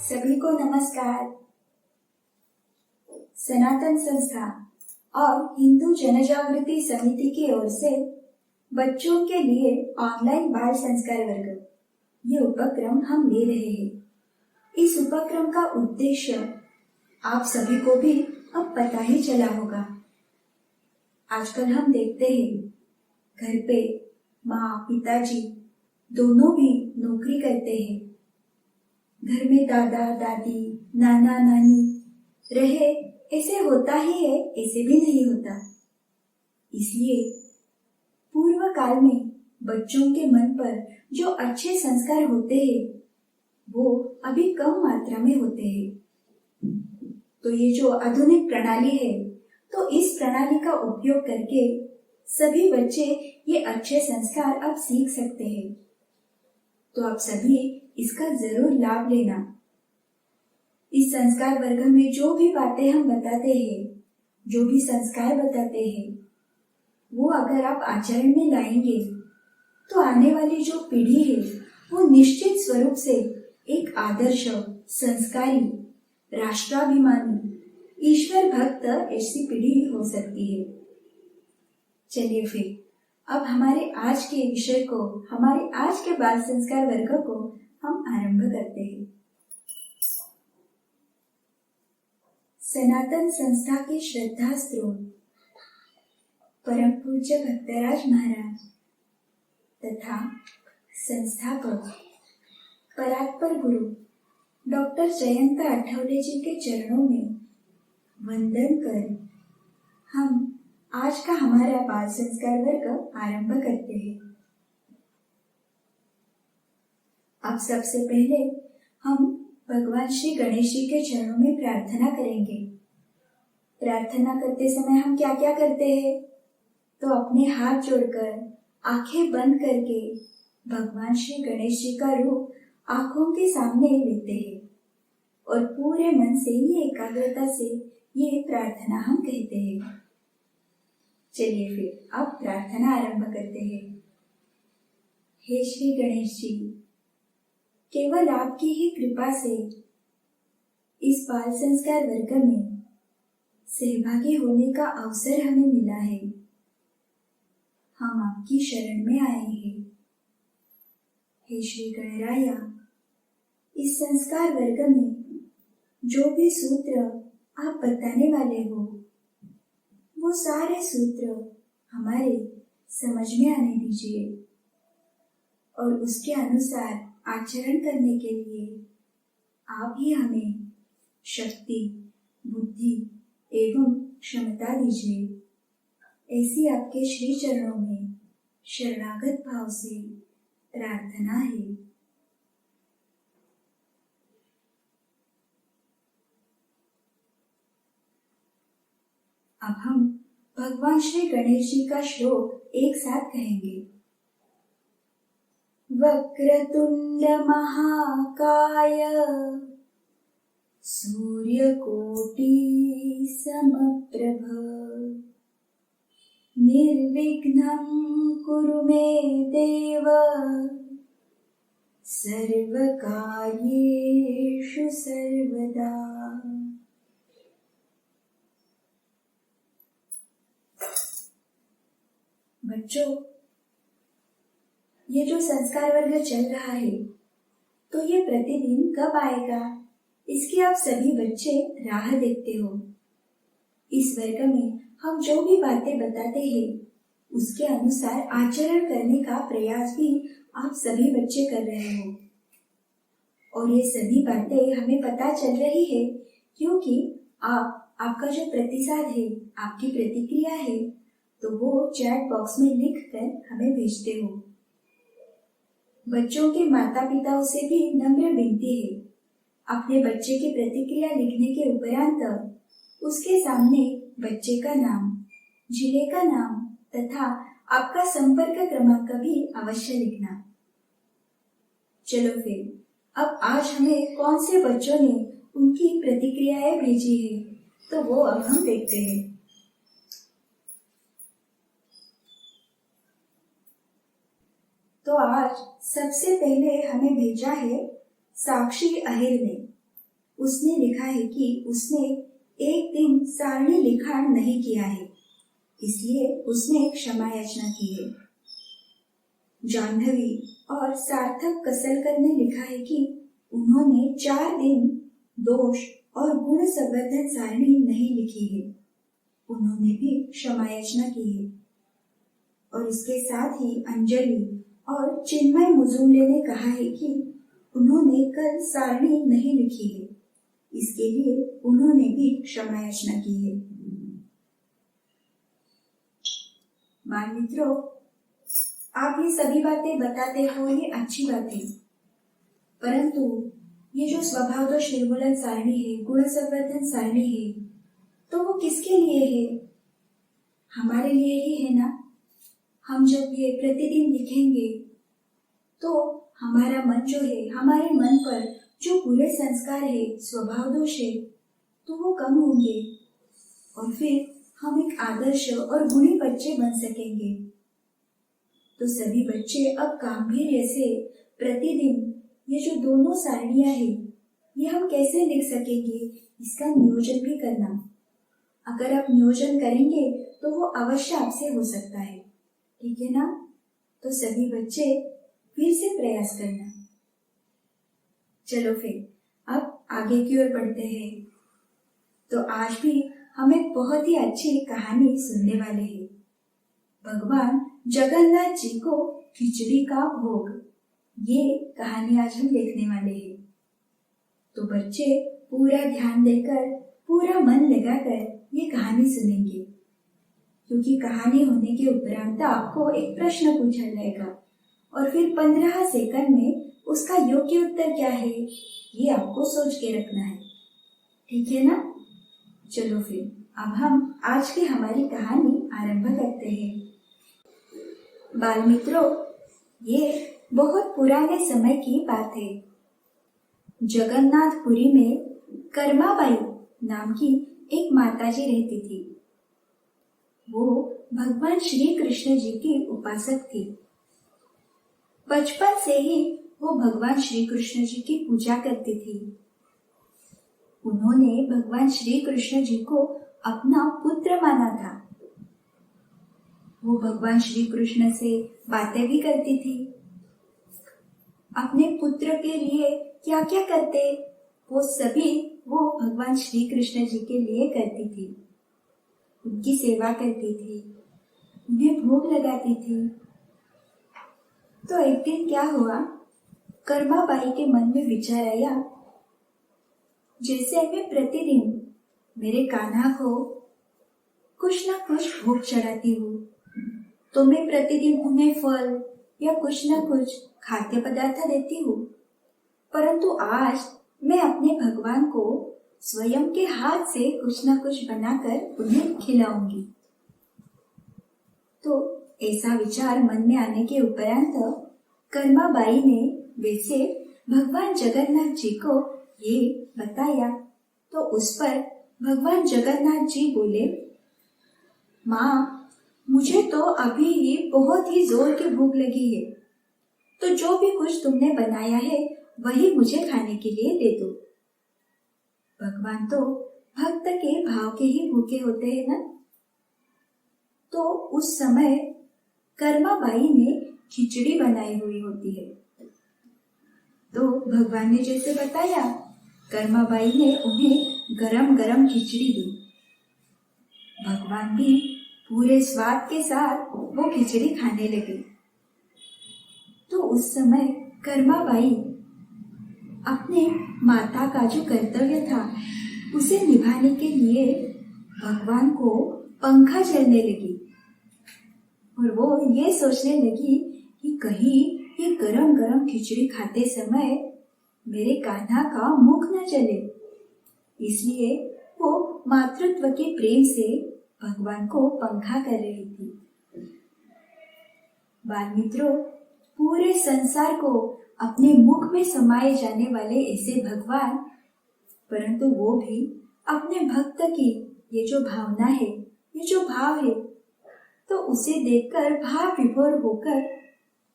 सभी को नमस्कार। सनातन संस्था और हिंदू जनजागृति समिति की ओर से बच्चों के लिए ऑनलाइन बाल संस्कार वर्ग ये उपक्रम हम ले रहे हैं। इस उपक्रम का उद्देश्य आप सभी को भी अब पता ही चला होगा। आजकल हम देखते हैं घर पे माँ पिताजी दोनों भी नौकरी करते हैं। घर में दादा दादी नाना नानी रहे ऐसे होता ही है, ऐसे भी नहीं होता। इसलिए पूर्व काल में बच्चों के मन पर जो अच्छे संस्कार होते हैं वो अभी कम मात्रा में होते हैं। तो ये जो आधुनिक प्रणाली है, तो इस प्रणाली का उपयोग करके सभी बच्चे ये अच्छे संस्कार अब सीख सकते हैं। तो आप सभी इसका जरूर लाभ लेना। इस संस्कार वर्ग में जो भी बातें हम बताते हैं, जो भी संस्कार बताते हैं, वो अगर आप आचरण में लाएंगे तो आने वाली जो पीढ़ी है वो निश्चित स्वरूप से एक आदर्श, संस्कारी, राष्ट्राभिमानी, ईश्वर भक्त ऐसी पीढ़ी हो सकती है। चलिए फिर अब हमारे आज के विषय को, हमारे आज के बाल संस्कार वर्ग को हम आरंभ करते हैं। सनातन संस्था के श्रद्धा स्रोत परम पूज्य भक्तराज महाराज तथा संस्थापक परात्पर गुरु डॉक्टर जयंत आठवले जी के चरणों में वंदन कर हम आज का हमारा बाल संस्कार वर्ग आरंभ करते हैं। अब सबसे पहले हम भगवान श्री गणेश जी के चरणों में प्रार्थना करेंगे। प्रार्थना करते समय हम क्या क्या करते हैं? तो अपने हाथ जोड़कर आंखें बंद करके भगवान श्री गणेश जी का रूप आंखों के सामने लेते हैं और पूरे मन से ये एकाग्रता से ये प्रार्थना हम कहते हैं। चलिए फिर अब प्रार्थना आरंभ करते हैं। हे श्री गणेश जी, केवल आपकी ही कृपा से इस बाल संस्कार वर्ग में सहभागी होने का अवसर हमें मिला है। हम आपकी शरण में आए हैं। हे श्री गणराया, इस संस्कार वर्ग में जो भी सूत्र आप बताने वाले हो वो सारे सूत्र हमारे समझ में आने दीजिए और उसके अनुसार आचरण करने के लिए आप ही हमें शक्ति, बुद्धि एवं क्षमता दीजिए। ऐसी आपके श्री चरणों में शरणागत भाव से प्रार्थना है। अब हम भगवान श्री गणेश जी का श्लोक एक साथ कहेंगे। वक्रतुंड महाकाय सूर्यकोटि समप्रभ निर्विघ्नं कुरु मे देव सर्वकार्येषु सर्वदा। बच्चों, ये जो संस्कार वर्ग चल रहा है तो ये प्रतिदिन कब आएगा, इसकी आप सभी बच्चे राह देखते हो। इस वर्ग में हम जो भी बातें बताते हैं उसके अनुसार आचरण करने का प्रयास भी आप सभी बच्चे कर रहे हो और ये सभी बातें हमें पता चल रही है क्योंकि आपका जो प्रतिसाद है, आपकी प्रतिक्रिया है, तो वो चैट बॉक्स में लिख कर हमें भेजते हो। बच्चों के माता पिताओं से भी नम्र विनती है, अपने बच्चे की प्रतिक्रिया लिखने के उपरांत उसके सामने बच्चे का नाम, जिले का नाम तथा आपका संपर्क क्रमांक भी अवश्य लिखना। चलो फिर अब आज हमें कौन से बच्चों ने उनकी प्रतिक्रियाएं भेजी है तो वो अब हम देखते हैं। तो आज सबसे पहले हमें भेजा है साक्षी अहिर ने। उसने लिखा है कि उसने एक दिन सारणी लिखाण नहीं किया है, इसलिए उसने क्षमा याचना की है। जाह्नवी और सार्थक कसलकर ने लिखा है कि उन्होंने 4 दिन दोष और गुण संवर्धन सारणी नहीं लिखी है, उन्होंने भी क्षमा याचना की है। और इसके साथ ही अंजलि और चिन्मय मुजुमले ने कहा है कि उन्होंने कल सारणी नहीं लिखी है, इसके लिए उन्होंने भी क्षमा याचना की है। बाल मित्रों, आप ये सभी बातें बताते हो, ये अच्छी बात है, परंतु ये जो स्वभाव दोष निर्मूलन सारणी है, गुण संवर्धन सारणी है, तो वो किसके लिए है? हमारे लिए ही है ना। हम जब ये प्रतिदिन लिखेंगे तो हमारा मन जो है, हमारे मन पर जो बुरे संस्कार है, स्वभाव दोष है, तो वो कम होंगे और फिर हम एक आदर्श और गुणी बच्चे बन सकेंगे। तो सभी बच्चे अब गांभीर्य से प्रतिदिन ये जो दोनों सारणियां हैं, ये हम कैसे लिख सकेंगे, इसका नियोजन भी करना। अगर आप नियोजन करेंगे तो वो अवश्य आपसे हो सकता है, ठीक है ना। तो सभी बच्चे फिर से प्रयास करना। चलो फिर अब आगे की ओर बढ़ते हैं। तो आज भी हम एक बहुत ही अच्छी कहानी सुनने वाले हैं। भगवान जगन्नाथ जी को खिचड़ी का भोग, ये कहानी आज हम देखने वाले हैं। तो बच्चे पूरा ध्यान देकर, पूरा मन लगाकर ये कहानी सुनेंगे, क्योंकि कहानी होने के उपरांत आपको एक प्रश्न पूछा जाएगा और फिर 15 सेकंड में उसका योग्य उत्तर क्या है, ये आपको सोच के रखना है, ठीक है ना। चलो फिर अब हम आज की हमारी कहानी आरंभ करते हैं। बाल मित्रों, ये बहुत पुराने समय की बात है। जगन्नाथपुरी में कर्माबाई नाम की एक माताजी रहती थी। वो भगवान श्री कृष्ण जी की उपासक थी। बचपन से ही वो भगवान श्री कृष्ण जी की पूजा करती थी। उन्होंने भगवान श्री कृष्ण जी को अपना पुत्र माना था। वो भगवान श्री कृष्ण से बातें भी करती थी। अपने पुत्र के लिए क्या क्या करते, वो सभी वो भगवान श्री कृष्ण जी के लिए करती थी। उनकी सेवा करती थी, उन्हें भोग लगाती थी। तो एक दिन क्या हुआ, कर्माबाई के मन में विचार आया, जैसे मैं प्रतिदिन मेरे कान्हा को कुछ ना कुछ भोग चढ़ाती हूँ, तो मैं प्रतिदिन उन्हें फल या कुछ ना कुछ खाद्य पदार्थ देती हूँ, परंतु आज मैं अपने भगवान को स्वयं के हाथ से कुछ ना कुछ बनाकर उन्हें खिलाऊंगी। तो ऐसा विचार मन में आने के उपरांत कर्माबाई ने वैसे भगवान जगन्नाथ जी को ये बताया। तो उस पर भगवान जगन्नाथ जी बोले, माँ, मुझे तो अभी ही बहुत ही जोर की भूख लगी है, तो जो भी कुछ तुमने बनाया है वही मुझे खाने के लिए दे दो। भगवान तो भक्त के भाव के ही भूखे होते हैं ना। तो उस समय कर्माबाई ने खिचड़ी बनाई हुई होती है। तो भगवान ने जैसे बताया, कर्माबाई ने उन्हें गरम गरम खिचड़ी दी। भगवान भी पूरे स्वाद के साथ वो खिचड़ी खाने लगे। तो उस समय कर्माबाई अपने माता का जो कर्तव्य था उसे निभाने के लिए भगवान को पंखा चलने लगी और वो ये सोचने लगी कि कहीं ये गरम गरम खिचड़ी खाते समय मेरे कान्हा का मुख न जले। इसलिए वो मातृत्व के प्रेम से भगवान को पंखा कर रही थी। बाल मित्रों, पूरे संसार को अपने मुख में समाये जाने वाले ऐसे भगवान, परंतु वो भी अपने भक्त की ये जो भावना है, ये जो भाव है, तो उसे देखकर भाव विभोर होकर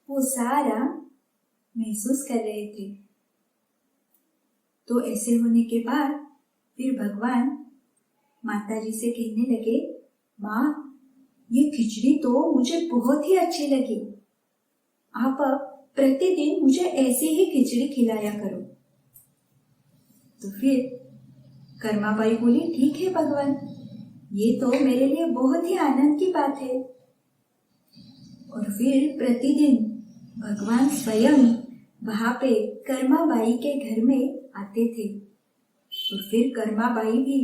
वो सारा महसूस कर रहे थे। तो ऐसे होने के बाद फिर भगवान माता जी से कहने लगे, माँ, ये खिचड़ी तो मुझे बहुत ही अच्छी लगी। आप अब प्रतिदिन मुझे ऐसे ही खिचड़ी खिलाया करो। तो फिर कर्माबाई बोली, ठीक है भगवान, ये तो मेरे लिए बहुत ही आनंद की बात है। और फिर प्रतिदिन भगवान स्वयं वहां पे कर्माबाई के घर में आते थे। और फिर कर्माबाई भी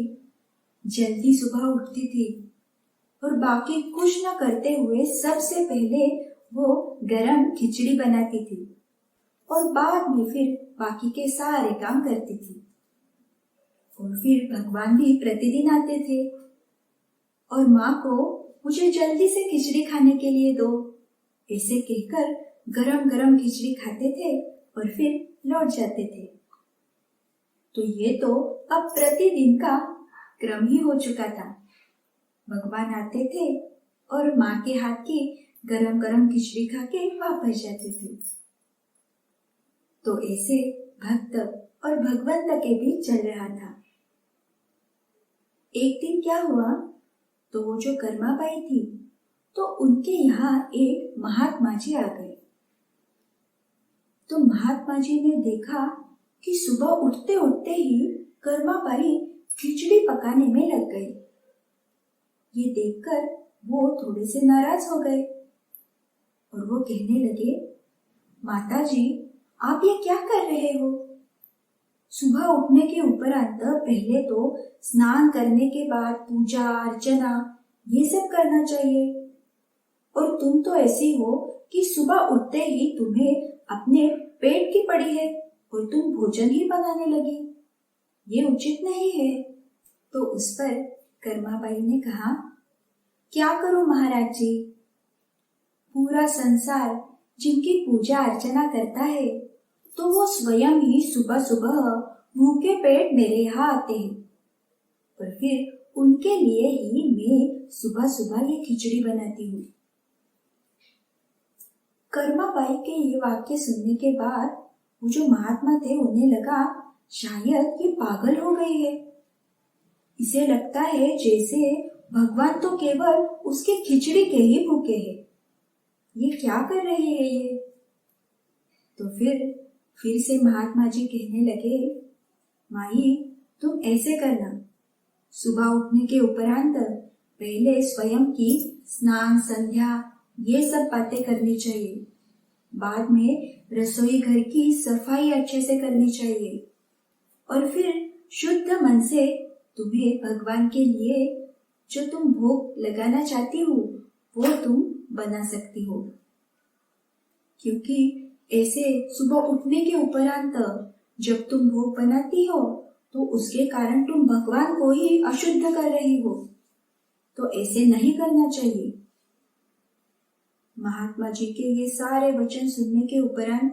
जल्दी सुबह उठती थी और बाकी कुछ न करते हुए सबसे पहले वो गरम खिचड़ी बनाती थी और बाद में फिर बाकी के सारे काम करती थी। और फिर भगवान भी प्रतिदिन आते थे और माँ को मुझे जल्दी से खिचड़ी खाने के लिए दो, ऐसे कहकर गरम गरम खिचड़ी खाते थे और फिर लौट जाते थे। तो ये तो अब प्रतिदिन का क्रम ही हो चुका था। भगवान आते थे और माँ के हाथ की गरम गरम खिचड़ी खा के वापस जाते थे। तो ऐसे भक्त और भगवंत के बीच चल रहा था। एक दिन क्या हुआ, तो वो जो कर्माबाई थी, तो उनके यहाँ एक महात्मा जी आ गए। तो महात्मा जी ने देखा कि सुबह उठते उठते ही कर्माबाई खिचड़ी पकाने में लग गई। ये देखकर वो थोड़े से नाराज हो गए और वो कहने लगे, माता जी, आप ये क्या कर रहे हो? सुबह उठने के उपरांत पहले तो स्नान करने के बाद पूजा अर्चना ये सब करना चाहिए, और तुम तो ऐसी हो कि सुबह उठते ही तुम्हें अपने पेट की पड़ी है और तुम भोजन ही बनाने लगी। ये उचित नहीं है। तो उस पर कर्माबाई ने कहा, क्या करूं महाराज जी, पूरा संसार जिनकी पूजा अर्चना करता है तो वो स्वयं ही सुबह सुबह भूखे पेट मेरे यहाँ आते हैं, और फिर उनके लिए ही मैं सुबह सुबह ये खिचड़ी बनाती हूँ। कर्माबाई के ये वाक्य सुनने के बाद वो जो महात्मा थे उन्हें लगा शायद ये पागल हो गई है। इसे लगता है जैसे भगवान तो केवल उसके खिचड़ी के ही भूखे हैं। ये क्या कर रही है ये? तो फिर से महात्मा जी कहने लगे, माई, तुम ऐसे करना, सुबह उठने के उपरांत पहले स्वयं की स्नान संध्या ये सब बातें करनी चाहिए। बाद में रसोई घर की सफाई अच्छे से करनी चाहिए, और फिर शुद्ध मन से तुम्हें भगवान के लिए जो तुम भोग लगाना चाहती हो वो तुम बना सकती हो। क्योंकि ऐसे सुबह उठने के उपरांत जब तुम भोग बनाती हो तो उसके कारण तुम भगवान को ही अशुद्ध कर रही हो। तो ऐसे नहीं करना चाहिए। महात्मा जी के ये सारे वचन सुनने के उपरांत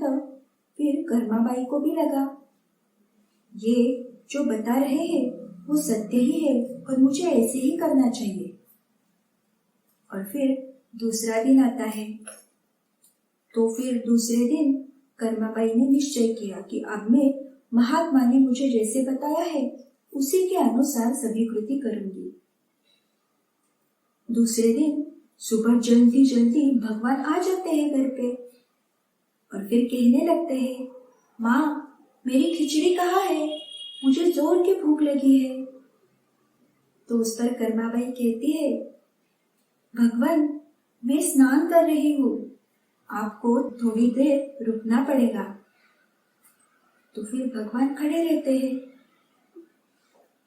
फिर कर्माबाई को भी लगा, ये जो बता रहे हैं वो सत्य ही है और मुझे ऐसे ही करना चाहिए। और फिर दूसरा दिन आता है। तो फिर दूसरे दिन कर्माबाई ने निश्चय किया कि अब मैं महात्मा ने मुझे जैसे बताया है उसी के अनुसार सभी कृति करूंगी। दूसरे दिन सुबह जल्दी जल्दी भगवान आ जाते हैं घर पे और फिर कहने लगते हैं, माँ, मेरी खिचड़ी कहाँ है? मुझे जोर की भूख लगी है। तो उस पर कर्माबाई कहती है, भगवान, मैं स्नान कर रही हूँ, आपको थोड़ी देर रुकना पड़ेगा। तो फिर भगवान खड़े रहते हैं।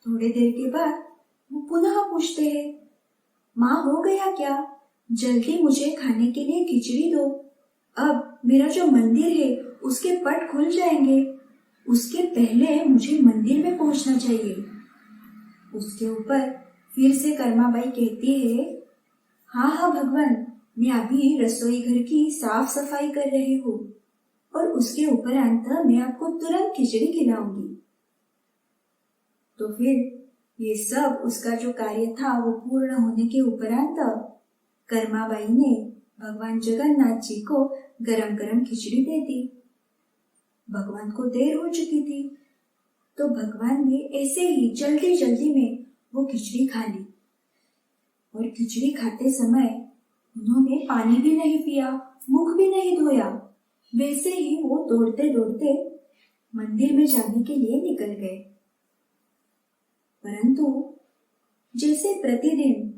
थोड़ी देर के बाद वो पुनः पूछते हैं, माँ, हो गया क्या? जल्दी मुझे खाने के लिए खिचड़ी दो। अब मेरा जो मंदिर है उसके पट खुल जाएंगे, उसके पहले मुझे मंदिर में पहुंचना चाहिए। उसके ऊपर फिर से कर्माबाई कहती है, हाँ हाँ भगवान, मैं अभी रसोई घर की साफ सफाई कर रही हूँ और उसके उपरांत मैं आपको तुरंत खिचड़ी खिलाऊंगी। तो फिर ये सब उसका जो कार्य था वो पूर्ण होने के उपरांत कर्माबाई ने भगवान जगन्नाथ जी को गरम गरम खिचड़ी दे दी। भगवान को देर हो चुकी थी। तो भगवान ने ऐसे ही जल्दी जल्दी में वो खिचड़ी खा ली। और खिचड़ी खाते समय उन्होंने पानी भी नहीं पिया, मुख भी नहीं धोया। वैसे ही वो दौड़ते दौड़ते मंदिर में जाने के लिए निकल गए। परंतु जैसे प्रतिदिन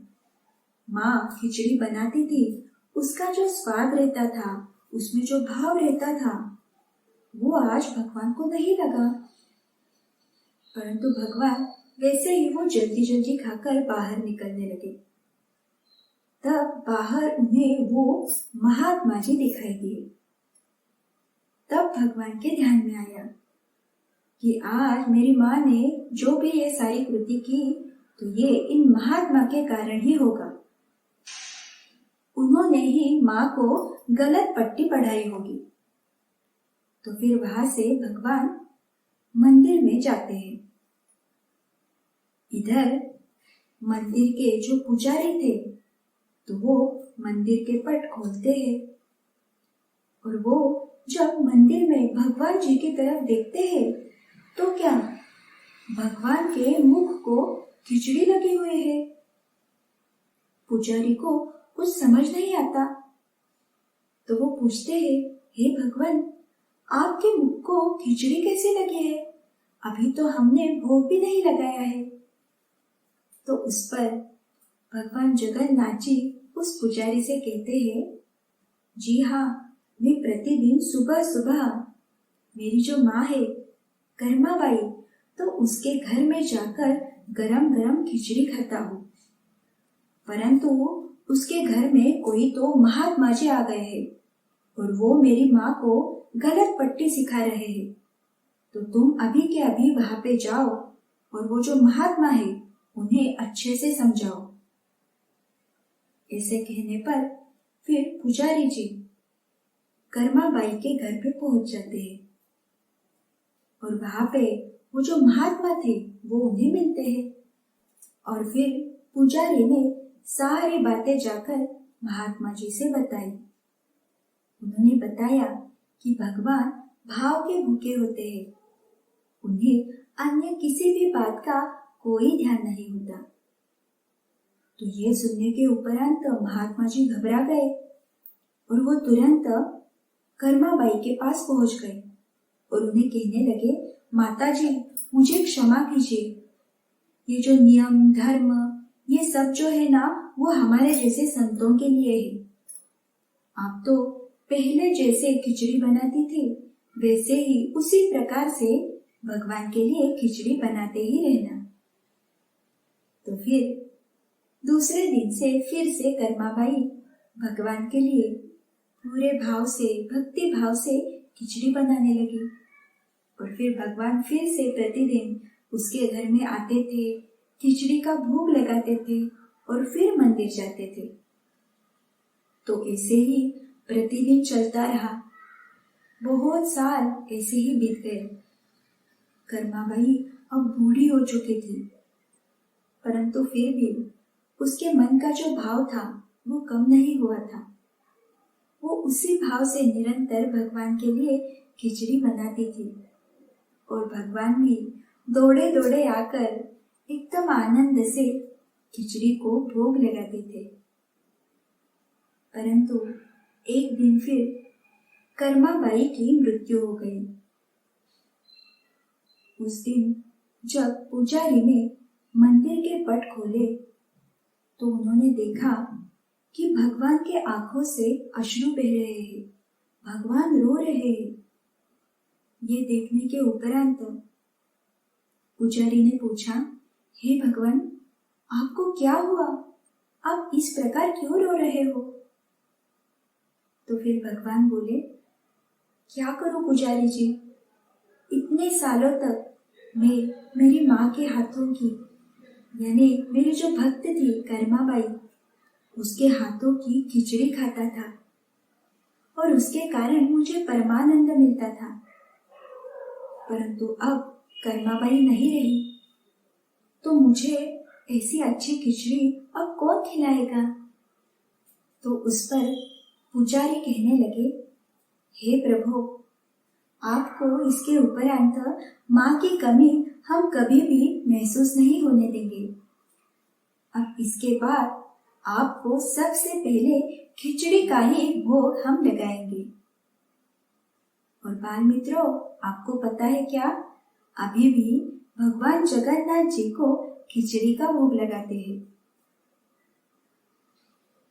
माँ खिचड़ी बनाती थी, उसका जो स्वाद रहता था, उसमें जो भाव रहता था, वो आज भगवान को नहीं लगा। परंतु भगवान वैसे ही वो जल्दी जल्दी खाकर बाहर निकलने लगे। तब बाहर उन्हें वो महात्मा जी दिखाई दिए। तब भगवान के ध्यान में आया कि आज मेरी माँ ने जो भी ये सारी कृति की, तो ये इन महात्मा के कारण ही होगा। उन्होंने ही माँ को गलत पट्टी पढ़ाई होगी। तो फिर वहां से भगवान मंदिर में जाते हैं। इधर मंदिर के जो पुजारी थे, तो वो मंदिर के पट खोलते हैं और वो जब मंदिर में भगवान जी की तरफ देखते हैं, तो क्या भगवान के मुख को खिचड़ी लगी हुई है। पुजारी को कुछ समझ नहीं आता, तो वो पूछते हैं, हे भगवान, आपके मुख को खिचड़ी कैसे लगी है? अभी तो हमने भोग भी नहीं लगाया है। तो उस पर भगवान जगन्नाथ जी उस पुजारी से कहते हैं, जी हाँ, मैं प्रतिदिन सुबह सुबह मेरी जो माँ है कर्माबाई, तो उसके घर में जाकर गरम गरम खिचड़ी खाता हूँ। परंतु उसके घर में कोई तो महात्मा जी आ गए हैं और वो मेरी माँ को गलत पट्टी सिखा रहे हैं। तो तुम अभी के अभी वहां पे जाओ और वो जो महात्मा है उन्हें अच्छे से समझाओ। ऐसे कहने पर फिर पुजारी जी कर्माबाई के घर पे पहुंच जाते हैं और वहां पे वो जो महात्मा थे वो उन्हें मिलते हैं। और फिर पुजारी ने सारी बातें जाकर महात्मा जी से बताई। उन्होंने बताया कि भगवान भाव के भूखे होते हैं, उन्हें अन्य किसी भी बात का कोई ध्यान नहीं होता। तो ये सुनने के उपरांत महात्मा जी घबरा गए और वो तुरंत कर्माबाई के पास पहुंच गए और उन्हें कहने लगे, माता जी, मुझे क्षमा कीजिए। ये जो नियम धर्म ये सब जो है ना, वो हमारे जैसे संतों के लिए है। आप तो पहले जैसे खिचड़ी बनाती थी, वैसे ही उसी प्रकार से भगवान के लिए खिचड़ी बनाते ही रहना। तो फिर दूसरे दिन से फिर से कर्माबाई भगवान के लिए पूरे भाव से, भक्ति भाव से खिचड़ी बनाने लगी। और फिर भगवान फिर से प्रतिदिन उसके घर में आते थे, खिचड़ी का भोग लगाते थे और फिर मंदिर जाते थे। तो ऐसे ही प्रतिदिन चलता रहा। बहुत साल ऐसे ही बीत गए। कर्माबाई अब बूढ़ी हो चुकी थी, परंतु फिर भी उसके मन का जो भाव था वो कम नहीं हुआ था। वो उसी भाव से निरंतर भगवान के लिए खिचड़ी बनाती थी और भगवान भी दौड़े दौड़े आकर एकदम आनंद से खिचड़ी को भोग लगाते थे। परंतु एक दिन फिर कर्माबाई की मृत्यु हो गई। उस दिन जब पुजारी ने मंदिर के पट खोले, तो उन्होंने देखा कि भगवान के आंखों से अश्रु बह रहे हैं, भगवान रो रहे हैं। ये देखने के उपरांत पुजारी ने पूछा, हे भगवान, आपको क्या हुआ? आप इस प्रकार क्यों रो रहे हो? तो फिर भगवान बोले, क्या करूं पुजारी जी, इतने सालों तक मैं मेरी माँ के हाथों की, यानी मेरी जो भक्त थी कर्माबाई, उसके हाथों की खिचड़ी खाता था और उसके कारण मुझे परमानंद मिलता था। परंतु अब कर्माबाई नहीं रही, तो मुझे ऐसी अच्छी खिचड़ी अब कौन खिलाएगा? तो उस पर पुजारी कहने लगे, हे प्रभु, आपको इसके उपरांत माँ की कमी हम कभी भी महसूस नहीं होने देंगे। अब इसके बाद आपको सबसे पहले खिचड़ी का ही भोग हम लगाएंगे। और बाल मित्रों, आपको पता है क्या, अभी भी भगवान जगन्नाथ जी को खिचड़ी का भोग लगाते हैं।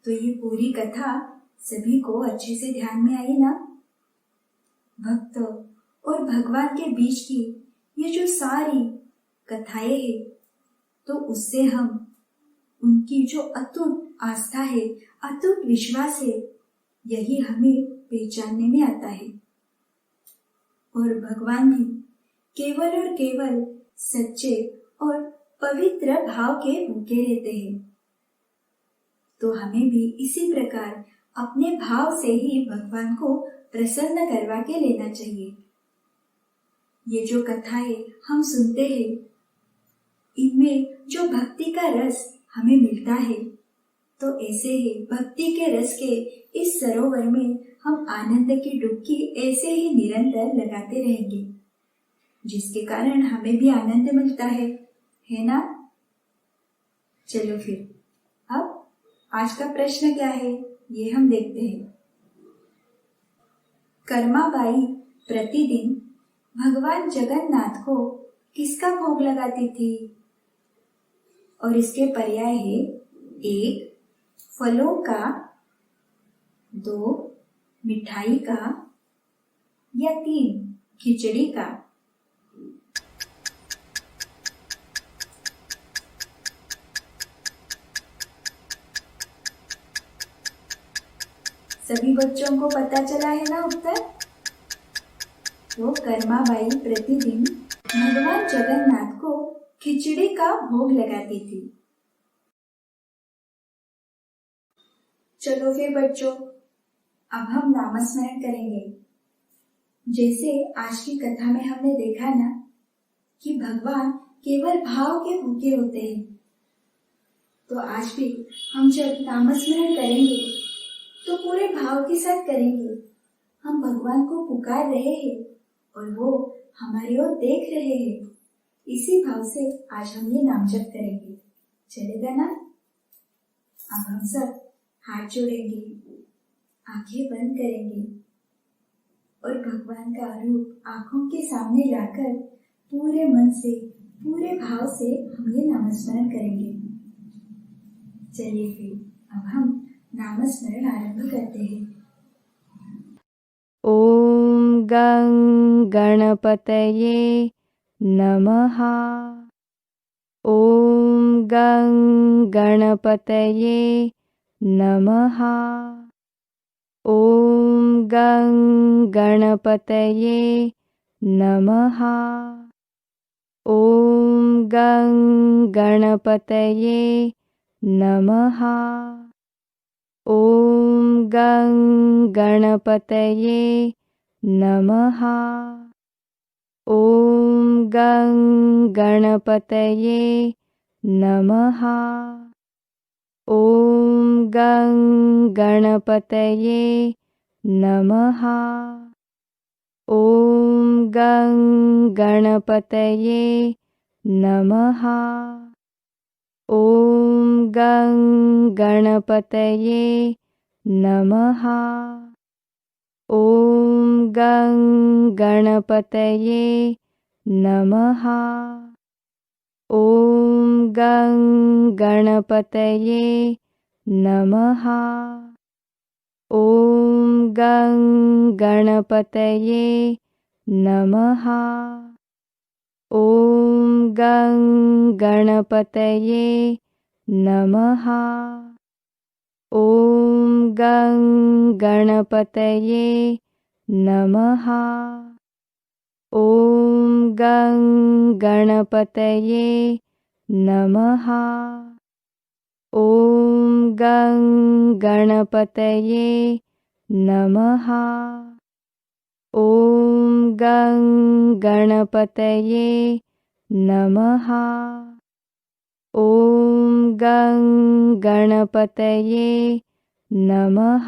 तो ये पूरी कथा सभी को अच्छे से ध्यान में आई ना? भक्त और भगवान के बीच की ये जो सारी कथाएं हैं, तो उससे हम उनकी जो अटूट आस्था है, अटूट विश्वास है, यही हमें पहचानने में आता है। और भगवान भी केवल और केवल सच्चे और पवित्र भाव के भूखे रहते हैं। तो हमें भी इसी प्रकार अपने भाव से ही भगवान को प्रसन्न करवा के लेना चाहिए। ये जो कथाएं हम सुनते हैं, इनमें जो भक्ति का रस हमें मिलता है, तो ऐसे ही भक्ति के रस के इस सरोवर में हम आनंद की डुबकी ऐसे ही निरंतर लगाते रहेंगे, जिसके कारण हमें भी आनंद मिलता है ना? चलो फिर अब आज का प्रश्न क्या है, ये हम देखते हैं। कर्माबाई प्रतिदिन भगवान जगन्नाथ को किसका भोग लगाती थी? और इसके पर्याय है 1 फलों का, 2 मिठाई का, या 3 खिचड़ी का। सभी बच्चों को पता चला है ना उत्तर? वो कर्माबाई प्रतिदिन भगवान जगन्नाथ को खिचड़ी का भोग लगाती थी। चलो फिर बच्चों, अब हम नामस्मरण करेंगे। जैसे आज की कथा में हमने देखा ना कि भगवान केवल भाव के भूखे होते हैं, तो आज भी हम जब नामस्मरण करेंगे तो पूरे भाव के साथ करेंगे। हम भगवान को पुकार रहे हैं और वो हमारी ओर देख रहे हैं। इसी भाव से आज हम ये नाम जप करेंगे। चलेगा ना? अब हम सब हाथ जोड़ेंगे, आंखें बंद करेंगे और भगवान का रूप आंखों के सामने लाकर पूरे मन से, पूरे भाव से हम ये नामस्मरण करेंगे। चलिए फिर अब हम नामस्मरण आरंभ करते हैं। ओम गं गणपतये नमः। ओम गं गणपतये नमः। ओम गं गणपतये नमः। ओम गं गणपतये नमः। ओम गं गणपतये नमः। ओम गं गणपतये नमः। ओम गं गणपतये नमः। ओम गं गणपतये नमः। ओम गं गणपतये नमः। ओम गं गणपतये नमः। ओम गं गणपतये नमः। ओम गं गणपतये नमः। ओम गं गणपतये नमः। ओम गं गणपतये नमः। ओम गं गणपतये नमः। ओम गं गणपतये नमः। ओम गं गणपतये नमः। ओम गं गणपतये नमः।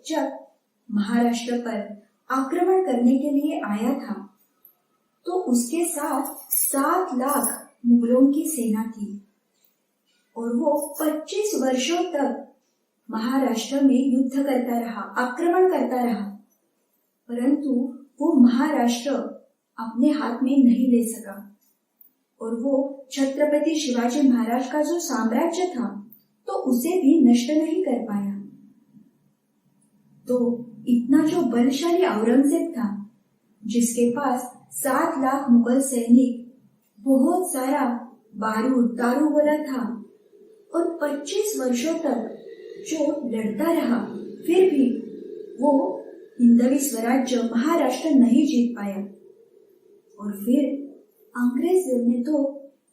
जब महाराष्ट्र पर आक्रमण करने के लिए आया था तो उसके साथ 7 लाख मुगलों की सेना थी और वो 25 वर्षों तक महाराष्ट्र में युद्ध करता रहा, आक्रमण करता रहा, परंतु वो महाराष्ट्र अपने हाथ में नहीं ले सका और वो छत्रपति शिवाजी महाराज का जो साम्राज्य था तो उसे भी नष्ट नहीं कर पाया। तो इतना जो बलशाली औरंगजेब था, जिसके पास 7 लाख मुगल सैनिक, बहुत सारा बारूद दारूगोला था और 25 वर्षों तक जो लड़ता रहा, फिर भी वो हिंदवी स्वराज्य महाराष्ट्र नहीं जीत पाया। और फिर अंग्रेजों ने तो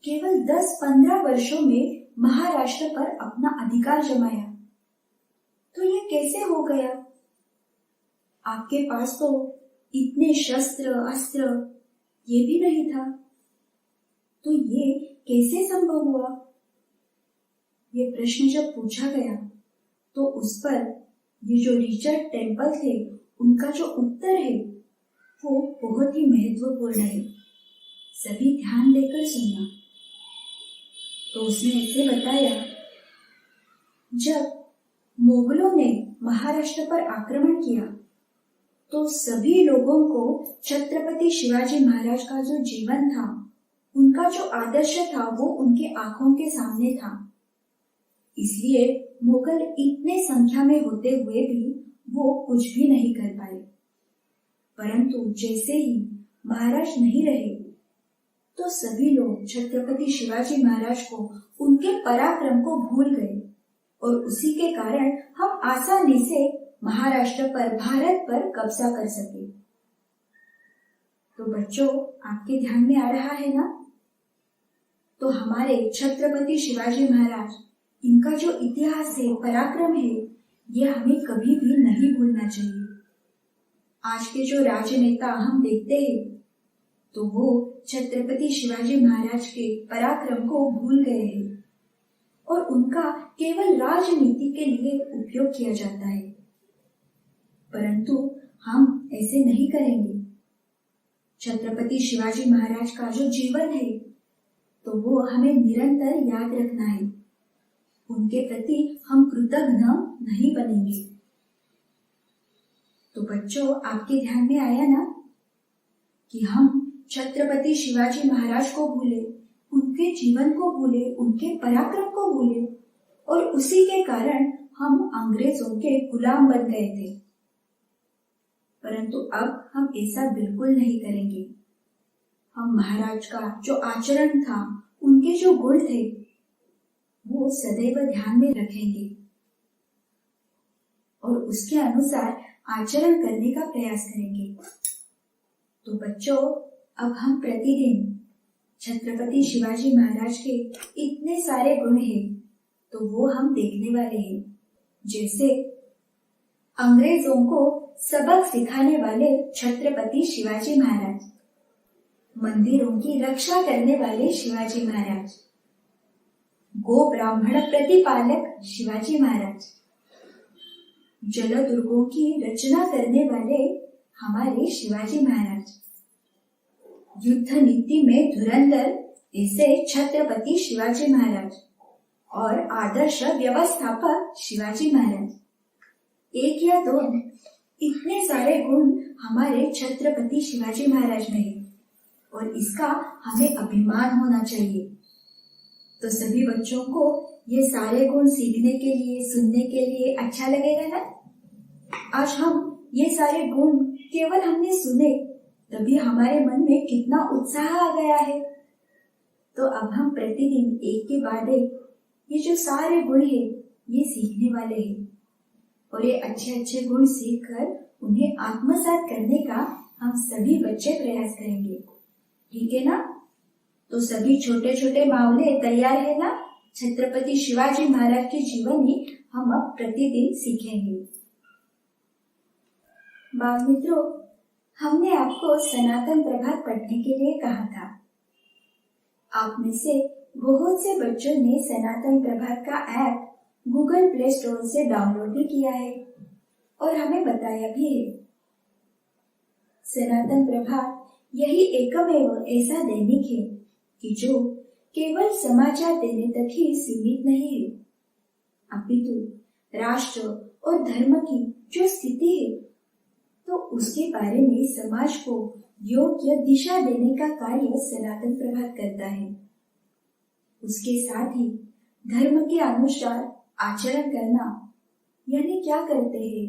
केवल 10-15 वर्षों में महाराष्ट्र पर अपना अधिकार जमाया। तो ये कैसे हो गया? आपके पास तो इतने शस्त्र अस्त्र ये भी नहीं था, तो ये कैसे संभव हुआ? ये प्रश्न जब पूछा गया तो उस पर ये जो रिचर्ड टेम्पल थे, उनका जो उत्तर है वो बहुत ही महत्वपूर्ण है। सभी ध्यान देकर सुनना। तो उसने ऐसे बताया, जब मुगलों ने महाराष्ट्र पर आक्रमण किया तो सभी लोगों को छत्रपति शिवाजी महाराज का जो जीवन था, उनका जो आदर्श था, वो उनके आंखों के सामने था। इसलिए मुगल इतने संख्या में होते हुए भी वो कुछ भी नहीं कर पाए। परंतु जैसे ही महाराज नहीं रहे तो सभी लोग छत्रपति शिवाजी महाराज को, उनके पराक्रम को भूल गए और उसी के कारण हम आसानी से महाराष्ट्र पर, भारत पर कब्जा कर सके। तो बच्चों, आपके ध्यान में आ रहा है ना? तो हमारे छत्रपति शिवाजी महाराज, इनका जो इतिहास है, पराक्रम है, ये हमें कभी भी नहीं भूलना चाहिए। आज के जो राजनेता हम देखते हैं तो वो छत्रपति शिवाजी महाराज के पराक्रम को भूल गए हैं और उनका केवल राजनीति के लिए उपयोग किया जाता है। परंतु हम ऐसे नहीं करेंगे। छत्रपति शिवाजी महाराज का जो जीवन है तो वो हमें निरंतर याद रखना है। उनके प्रति हम कृतज्ञ नहीं बनेंगे। तो बच्चों, आपके ध्यान में आया ना कि हम छत्रपति शिवाजी महाराज को भूले, उनके जीवन को भूले, उनके पराक्रम को भूले और उसी के कारण हम अंग्रेजों के गुलाम बन गए थे। परंतु अब हम ऐसा बिल्कुल नहीं करेंगे। हम महाराज का जो आचरण था, उनके जो गुण थे, वो सदैव ध्यान में रखेंगे और उसके अनुसार आचरण करने का प्रयास करेंगे। तो बच्चों, अब हम प्रतिदिन छत्रपति शिवाजी महाराज के इतने सारे गुण हैं तो वो हम देखने वाले हैं। जैसे अंग्रेजों को सबक सिखाने वाले छत्रपति शिवाजी महाराज, मंदिरों की रक्षा करने वाले शिवाजी महाराज, गो ब्राह्मण प्रतिपालक शिवाजी महाराज, जलदुर्गों की रचना करने वाले हमारे शिवाजी महाराज, युद्ध नीति में धुरंधर ऐसे छत्रपति शिवाजी महाराज और आदर्श व्यवस्थापक शिवाजी महाराज। एक या दो, इतने सारे गुण हमारे छत्रपति शिवाजी महाराज में है और इसका हमें अभिमान होना चाहिए। तो सभी बच्चों को ये सारे गुण सीखने के लिए, सुनने के लिए अच्छा लगेगा ना? आज हम ये सारे गुण केवल हमने सुने, तभी हमारे मन में कितना उत्साह आ गया है। तो अब हम प्रतिदिन एक के बाद एक ये जो सारे गुण है ये सीखने वाले हैं और ये अच्छे अच्छे गुण सीखकर उन्हें आत्मसात करने का हम सभी बच्चे प्रयास करेंगे। ठीक है ना? तो सभी छोटे छोटे मावले तैयार है ना? छत्रपति शिवाजी महाराज की जीवनी हम अब प्रतिदिन सीखेंगे। बाल मित्रों, हमने आपको सनातन प्रभात पढ़ने के लिए कहा था। आप में से बहुत से बच्चों ने सनातन प्रभात का ऐप गूगल प्ले स्टोर से डाउनलोड भी किया है। और हमें बताया भी है। सनातन प्रभात यही एकमेव ऐसा दैनिक है कि जो केवल समाचार देने तक ही सीमित नहीं है, अपितु राष्ट्र और धर्म की जो स्थिति है तो उसके बारे में समाज को योग्य दिशा देने का कार्य सनातन प्रभात करता है। उसके साथ ही धर्म के अनुसार आचरण करना यानी क्या करते हैं,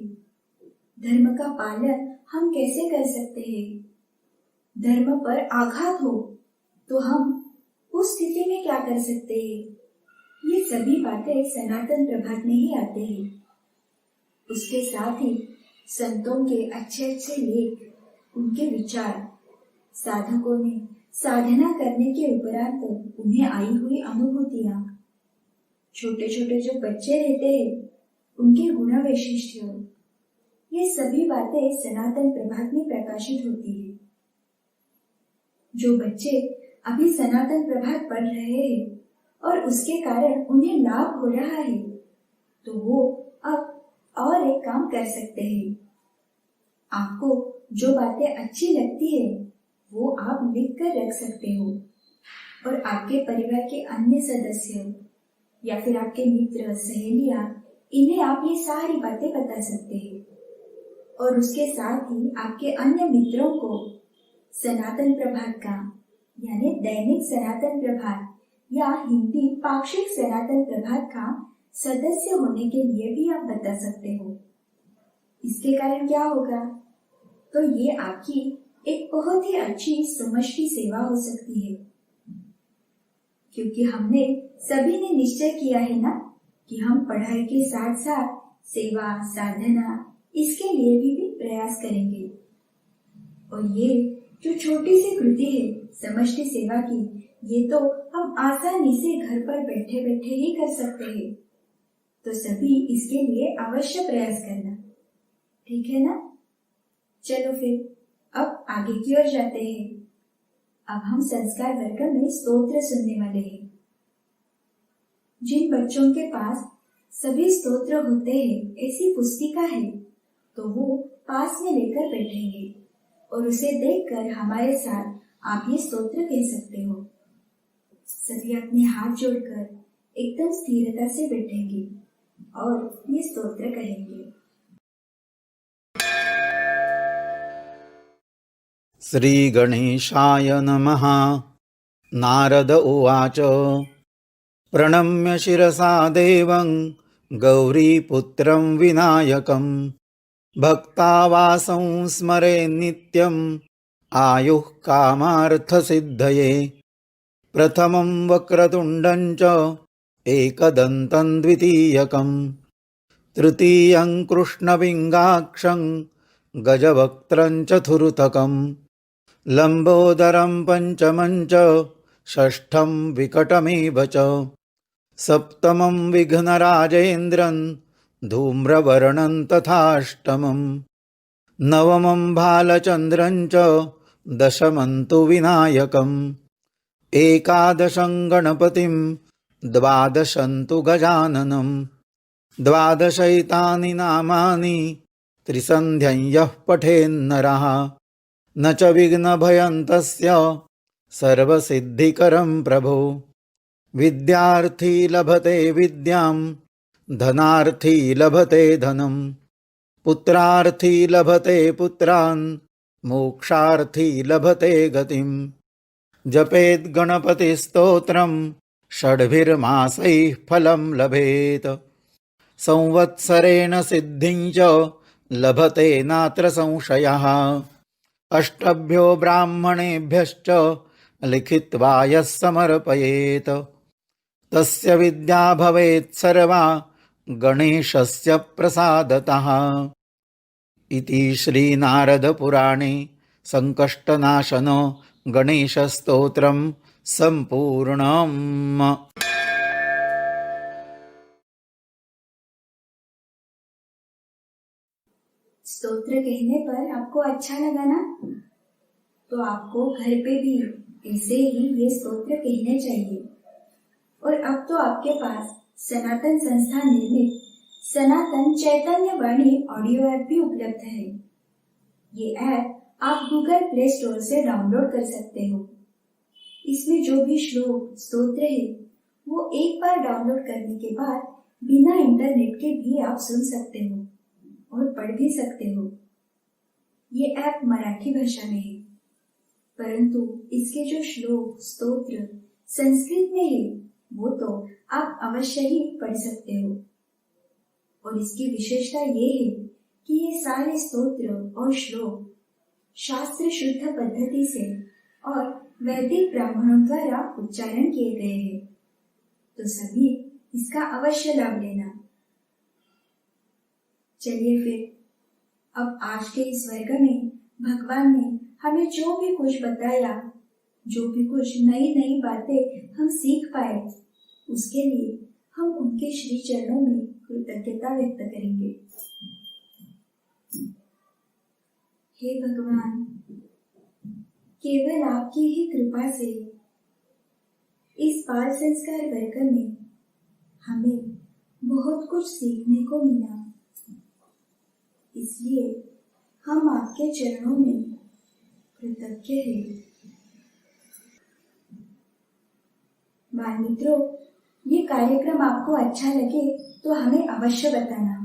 धर्म का पालन हम कैसे कर सकते हैं, धर्म पर आघात हो तो हम उस स्थिति में क्या कर सकते हैं, ये सभी बातें सनातन प्रभात में ही आते हैं। उसके साथ ही संतों के अच्छे अच्छे लेख, उनके विचार, साधकों ने साधना करने के उपरांत उन्हें आई हुई अनुभूतियां, छोटे छोटे जो बच्चे रहते हैं उनके गुण वैशिष्ट्य, ये सभी बातें सनातन प्रभात में प्रकाशित होती है। जो बच्चे अभी सनातन प्रभात पढ़ रहे हैं और उसके कारण उन्हें लाभ हो रहा है तो वो अब और एक काम कर सकते हैं। आपको जो बातें अच्छी लगती है वो आप लिख कर रख सकते हो और आपके परिवार के अन्य सदस्य या फिर आपके मित्र सहेलियां, इन्हें आप ये सारी बातें बता सकते हैं। और उसके साथ ही आपके अन्य मित्रों को सनातन प्रभात का यानी दैनिक सनातन प्रभात या हिंदी पाक्षिक सनातन प्रभात का सदस्य होने के लिए भी आप बता सकते हो। इसके कारण क्या होगा, तो ये आपकी एक बहुत ही अच्छी समष्टि सेवा हो सकती है, क्योंकि हमने सभी ने निश्चय किया है ना कि हम पढ़ाई के साथ साथ सेवा साधना इसके लिए भी प्रयास करेंगे। और ये जो छोटी सी कृति है समष्टि सेवा की, ये तो हम आसानी से घर पर बैठे बैठे ही कर सकते हैं। तो सभी इसके लिए अवश्य प्रयास करना, ठीक है ना। चलो फिर अब आगे की ओर जाते हैं। अब हम संस्कार वर्ग में स्तोत्र सुनने वाले हैं। जिन बच्चों के पास सभी स्तोत्र होते हैं, ऐसी पुस्तिका है, तो वो पास में लेकर बैठेंगे और उसे देखकर हमारे साथ आप ये स्तोत्र कह सकते हो। सभी अपने हाथ जोड़कर एकदम स्थिरता से बैठेंगे और ये स्तोत्र कहेंगे। श्री गणेशाय नमः। नारद उवाच प्रणम्य शिरसा देवं गौरीपुत्रं विनायकं भक्तावासं स्मरे नित्यम् आयुः कामार्थसिद्धये। प्रथमं वक्रतुण्डं च एकदन्तं द्वितीयकं तृतीयं कृष्णविङ्गाक्षं गजवक्त्रं चतुर्थकं लम्बोदरं पंचमं च षष्ठं विकटमेव च सप्तमं विघ्नराजेन्द्रं धूम्रवर्णं तथाष्टमं नवमं भालचन्द्रं च दशमं तु विनायकम् एकादशं गणपतिं द्वादशं तु गजाननं द्वादशैतानि नामानि त्रिसन्ध्यं यः पठेन्नरः न च विघ्नभयं तस्य सर्वसिद्धिकरं प्रभो। विद्यार्थी लभते विद्यां धनार्थी लभते धनं पुत्रार्थी लभते पुत्रान् मोक्षार्थी लभते गतिम्। जपेत् गणपतिस्तोत्रं षड्भिर्मासैः फलं लभेत संवत्सरेण सिद्धिं च लभते नात्र संशयः। अष्टभ्यो ब्राह्मणेभ्यश्च लिखित्वा यः समर्पयेत् तस्य विद्या भवेत् सर्वा गणेशस्य प्रसादतः। इति श्रीनारदपुराणे संकष्टनाशन गणेशस्तोत्रं सम्पूर्णम्। स्तोत्र कहने पर आपको अच्छा लगा ना, तो आपको घर पे भी ऐसे ही ये स्तोत्र कहने चाहिए। और अब तो आपके पास सनातन संस्थान निर्मित सनातन चैतन्य वाणी ऑडियो ऐप भी उपलब्ध है। ये ऐप आप गूगल प्ले स्टोर से डाउनलोड कर सकते हो। इसमें जो भी श्लोक स्तोत्र है वो एक बार डाउनलोड करने के बाद बिना इंटरनेट के भी आप सुन सकते हो और पढ़ भी सकते हो। ये ऐप मराठी भाषा में है, परंतु इसके जो श्लोक स्तोत्र संस्कृत में है वो तो आप अवश्य ही पढ़ सकते हो। और इसकी विशेषता ये है कि ये सारे स्तोत्र और श्लोक शास्त्र शुद्ध पद्धति से और वैदिक ब्राह्मणों द्वारा उच्चारण किए गए हैं, तो सभी इसका अवश्य लाभ लेना। चलिए फिर अब आज के इस वर्ग में भगवान ने हमें जो भी कुछ बताया, जो भी कुछ नई नई बातें हम सीख पाए, उसके लिए हम उनके श्री चरणों में कृतज्ञता व्यक्त करेंगे। हे भगवान, केवल आपकी ही कृपा से इस बाल संस्कार वर्ग में हमें बहुत कुछ सीखने को मिला, इसलिए हम आपके चरणों में कृतज्ञ हैं। बाल मित्रों, ये कार्यक्रम आपको अच्छा लगे तो हमें अवश्य बताना।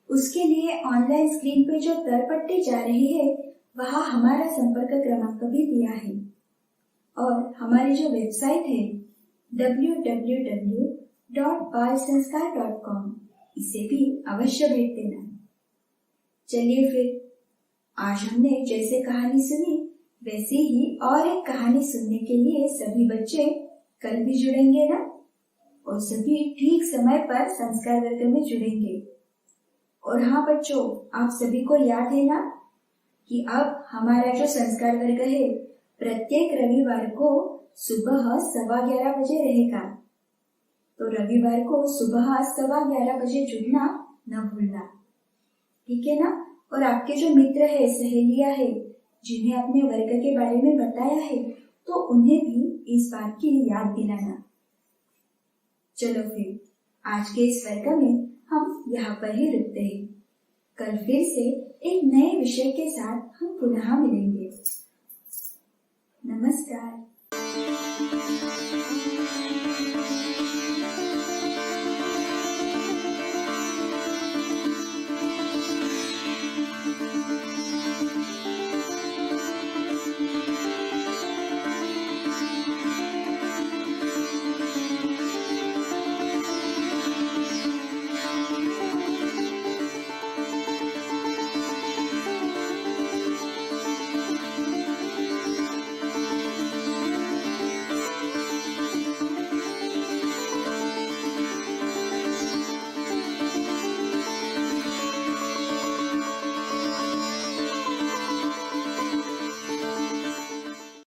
उसके लिए ऑनलाइन स्क्रीन पे जो तरपट्टी जा रही है वहाँ हमारा संपर्क क्रमांक भी दिया है, और हमारी जो वेबसाइट है www.balsanskar.com, इसे भी अवश्य भेज देना। चलिए फिर, आज हमने जैसे कहानी सुनी वैसे ही और एक कहानी सुनने के लिए सभी बच्चे कल भी जुड़ेंगे ना, और सभी ठीक समय पर संस्कार वर्ग में जुड़ेंगे। और हाँ बच्चों, आप सभी को याद है ना कि अब हमारा जो संस्कार वर्ग है प्रत्येक रविवार को सुबह 11:15 बजे रहेगा, तो रविवार को सुबह 11:15 बजे जुड़ना न भूलना, ठीक है ना। और आपके जो मित्र है, सहेलियां है, जिन्हें अपने वर्ग के बारे में बताया है, तो उन्हें भी इस बात की याद दिलाना। चलो फिर, आज के इस वर्ग में हम यहाँ पर ही रुकते हैं। कल फिर से एक नए विषय के साथ हम पुनः मिलेंगे। नमस्कार।